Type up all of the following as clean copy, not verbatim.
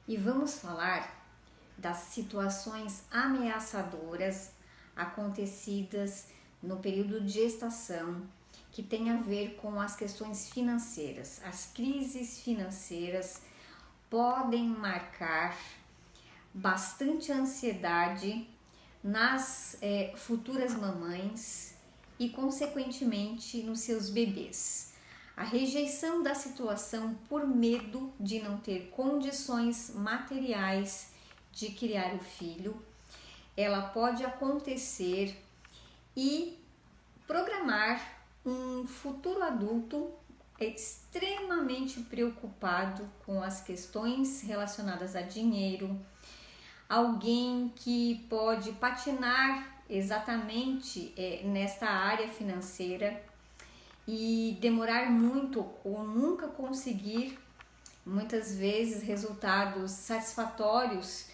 e vamos falar das situações ameaçadoras acontecidas no período de gestação, que tem a ver com as questões financeiras. As crises financeiras podem marcar bastante ansiedade nas futuras mamães e, consequentemente, nos seus bebês. A rejeição da situação por medo de não ter condições materiais de criar o filho, ela pode acontecer e programar um futuro adulto extremamente preocupado com as questões relacionadas a dinheiro, alguém que pode patinar exatamente nesta área financeira e demorar muito ou nunca conseguir, muitas vezes, resultados satisfatórios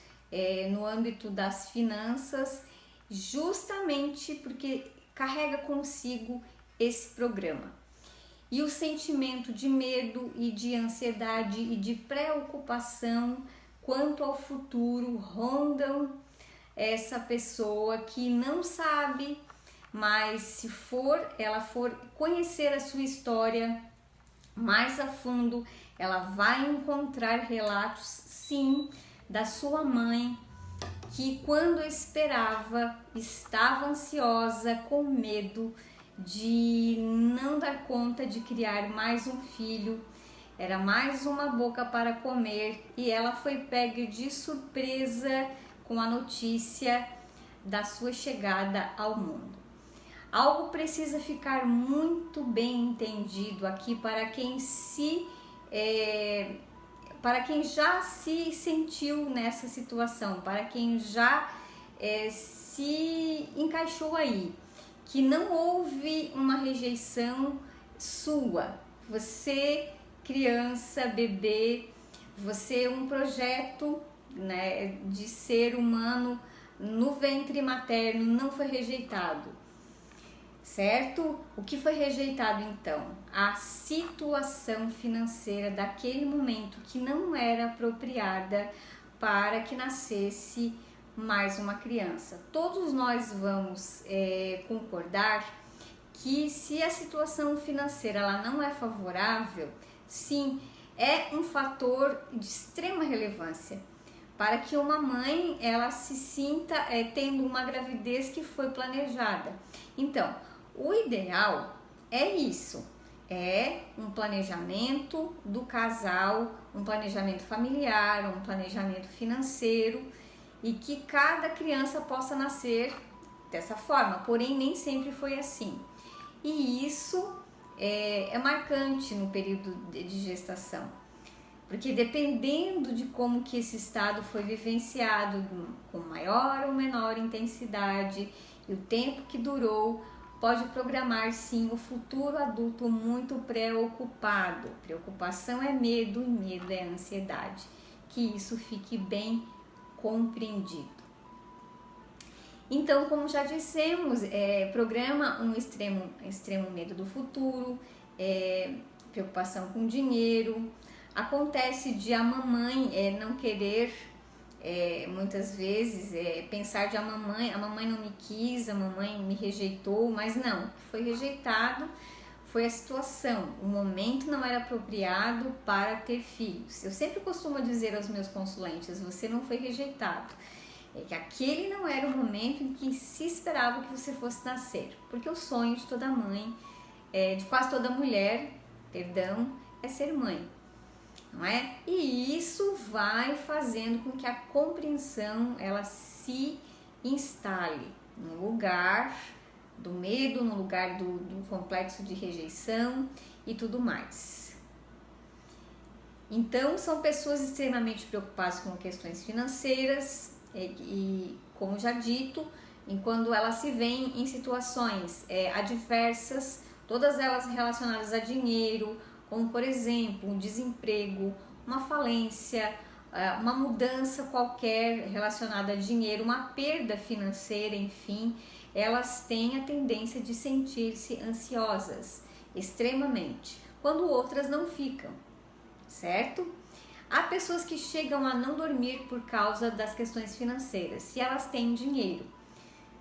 no âmbito das finanças, justamente porque carrega consigo esse programa. E o sentimento de medo e de ansiedade e de preocupação quanto ao futuro rondam essa pessoa que não sabe, mas se ela for conhecer a sua história mais a fundo, ela vai encontrar relatos, sim, da sua mãe, que quando esperava, estava ansiosa, com medo de não dar conta de criar mais um filho, era mais uma boca para comer, e ela foi pega de surpresa com a notícia da sua chegada ao mundo. Algo precisa ficar muito bem entendido aqui para quem já se sentiu nessa situação, para quem já se encaixou aí, que não houve uma rejeição sua. Você, criança, bebê, você é um projeto, né, de ser humano no ventre materno, não foi rejeitado. Certo? O que foi rejeitado então? A situação financeira daquele momento que não era apropriada para que nascesse mais uma criança. Todos nós vamos concordar que se a situação financeira ela não é favorável, sim, é um fator de extrema relevância para que uma mãe ela se sinta tendo uma gravidez que foi planejada. Então, o ideal é isso, é um planejamento do casal, um planejamento familiar, um planejamento financeiro, e que cada criança possa nascer dessa forma, porém nem sempre foi assim. E isso é marcante no período de gestação, porque dependendo de como que esse estado foi vivenciado, com maior ou menor intensidade, e o tempo que durou, pode programar sim o futuro adulto muito preocupado. Preocupação é medo e medo é ansiedade. Que isso fique bem compreendido. Então, como já dissemos, programa um extremo medo do futuro, preocupação com dinheiro. Acontece de a mamãe não querer, muitas vezes, pensar de a mamãe não me quis, a mamãe me rejeitou, mas não, foi rejeitado, foi a situação, o momento não era apropriado para ter filhos. Eu sempre costumo dizer aos meus consulentes, você não foi rejeitado, que aquele não era o momento em que se esperava que você fosse nascer, porque o sonho de toda mãe, de quase toda mulher, é ser mãe. Não é? E isso vai fazendo com que a compreensão ela se instale no lugar do medo, no lugar do complexo de rejeição e tudo mais. Então, são pessoas extremamente preocupadas com questões financeiras e como já dito, quando elas se veem em situações adversas, todas elas relacionadas a dinheiro, como por exemplo um desemprego, uma falência, uma mudança qualquer relacionada a dinheiro, uma perda financeira, enfim, elas têm a tendência de sentir-se ansiosas extremamente, quando outras não ficam, certo? Há pessoas que chegam a não dormir por causa das questões financeiras, se elas têm dinheiro,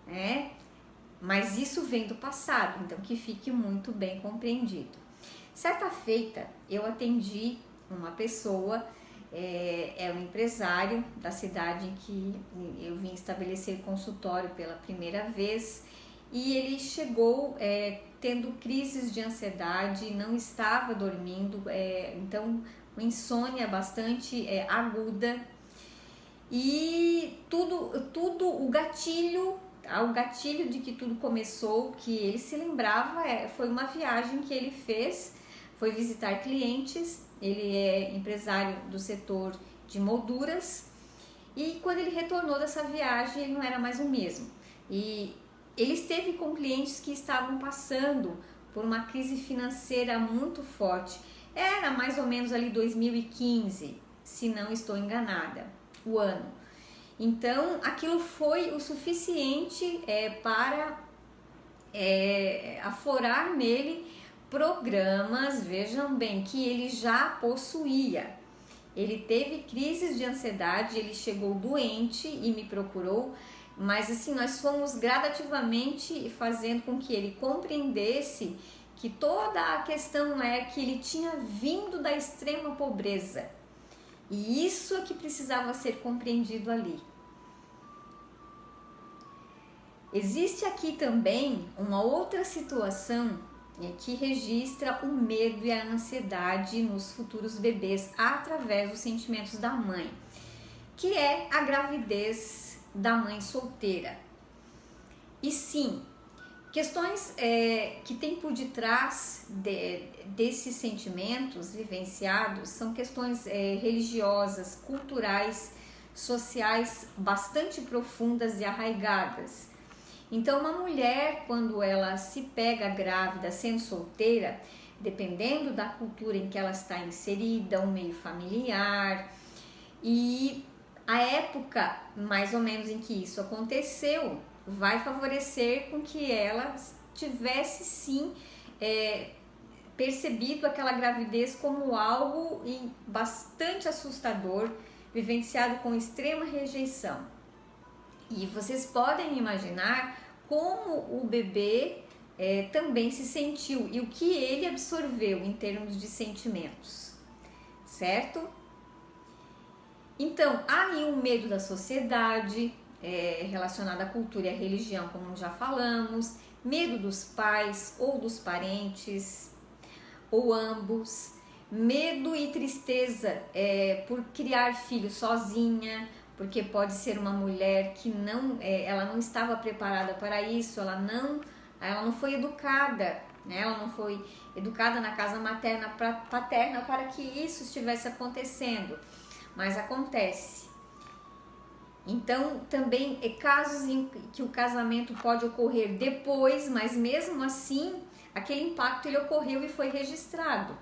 né? Mas isso vem do passado, então que fique muito bem compreendido. Certa feita, eu atendi uma pessoa, é um empresário da cidade em que eu vim estabelecer consultório pela primeira vez, e ele chegou tendo crises de ansiedade, não estava dormindo, então uma insônia bastante aguda, e tudo o gatilho de que tudo começou, que ele se lembrava, foi uma viagem que ele fez, foi visitar clientes. Ele é empresário do setor de molduras, e quando ele retornou dessa viagem, ele não era mais o mesmo. E ele esteve com clientes que estavam passando por uma crise financeira muito forte. Era mais ou menos ali 2015, se não estou enganada, o ano. Então, aquilo foi o suficiente para aflorar nele programas, vejam bem, que ele já possuía. Ele teve crises de ansiedade, ele chegou doente e me procurou, mas assim, nós fomos gradativamente fazendo com que ele compreendesse que toda a questão é que ele tinha vindo da extrema pobreza. E isso é que precisava ser compreendido ali. Existe aqui também uma outra situação que registra o medo e a ansiedade nos futuros bebês através dos sentimentos da mãe, que é a gravidez da mãe solteira. E sim, questões que tem por detrás desses sentimentos vivenciados são questões religiosas, culturais, sociais bastante profundas e arraigadas. Então, uma mulher, quando ela se pega grávida, sendo solteira, dependendo da cultura em que ela está inserida, o meio familiar e a época mais ou menos em que isso aconteceu, vai favorecer com que ela tivesse sim percebido aquela gravidez como algo bastante assustador, vivenciado com extrema rejeição. E vocês podem imaginar como o bebê também se sentiu e o que ele absorveu em termos de sentimentos, certo? Então, há aí um medo da sociedade relacionado à cultura e à religião, como já falamos, medo dos pais ou dos parentes, ou ambos, medo e tristeza por criar filho sozinha, porque pode ser uma mulher que ela não estava preparada para isso, ela não foi educada, né? Ela não foi educada na casa materna paterna para que isso estivesse acontecendo, mas acontece. Então, também casos em que o casamento pode ocorrer depois, mas mesmo assim, aquele impacto ele ocorreu e foi registrado,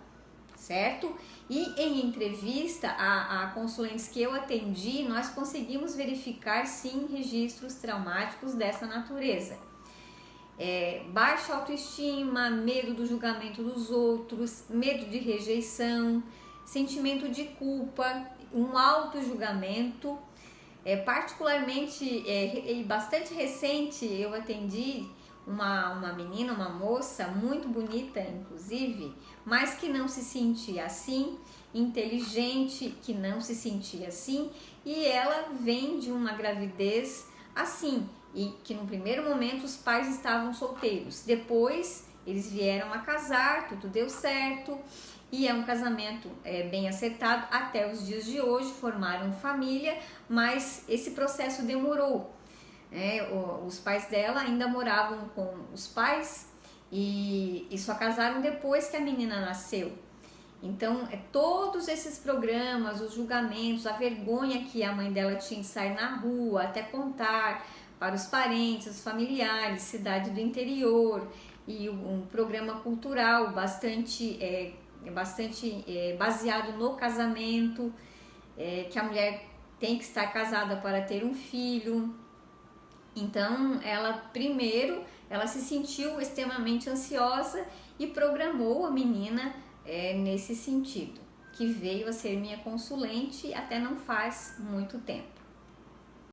certo? E em entrevista a consulentes que eu atendi, nós conseguimos verificar sim registros traumáticos dessa natureza. Baixa autoestima, medo do julgamento dos outros, medo de rejeição, sentimento de culpa, um auto-julgamento. Particularmente, bastante recente, eu atendi uma menina, uma moça muito bonita inclusive, mas que não se sentia assim, inteligente, que não se sentia assim, e ela vem de uma gravidez assim, e que no primeiro momento os pais estavam solteiros, depois eles vieram a casar, tudo deu certo, e é um casamento bem acertado até os dias de hoje, formaram família, mas esse processo demorou. Os pais dela ainda moravam com os pais e só casaram depois que a menina nasceu. Então, todos esses programas, os julgamentos, a vergonha que a mãe dela tinha de sair na rua, até contar para os parentes, os familiares, cidade do interior, e um programa cultural bastante baseado no casamento, que a mulher tem que estar casada para ter um filho. Então, ela se sentiu extremamente ansiosa e programou a menina nesse sentido, que veio a ser minha consulente até não faz muito tempo.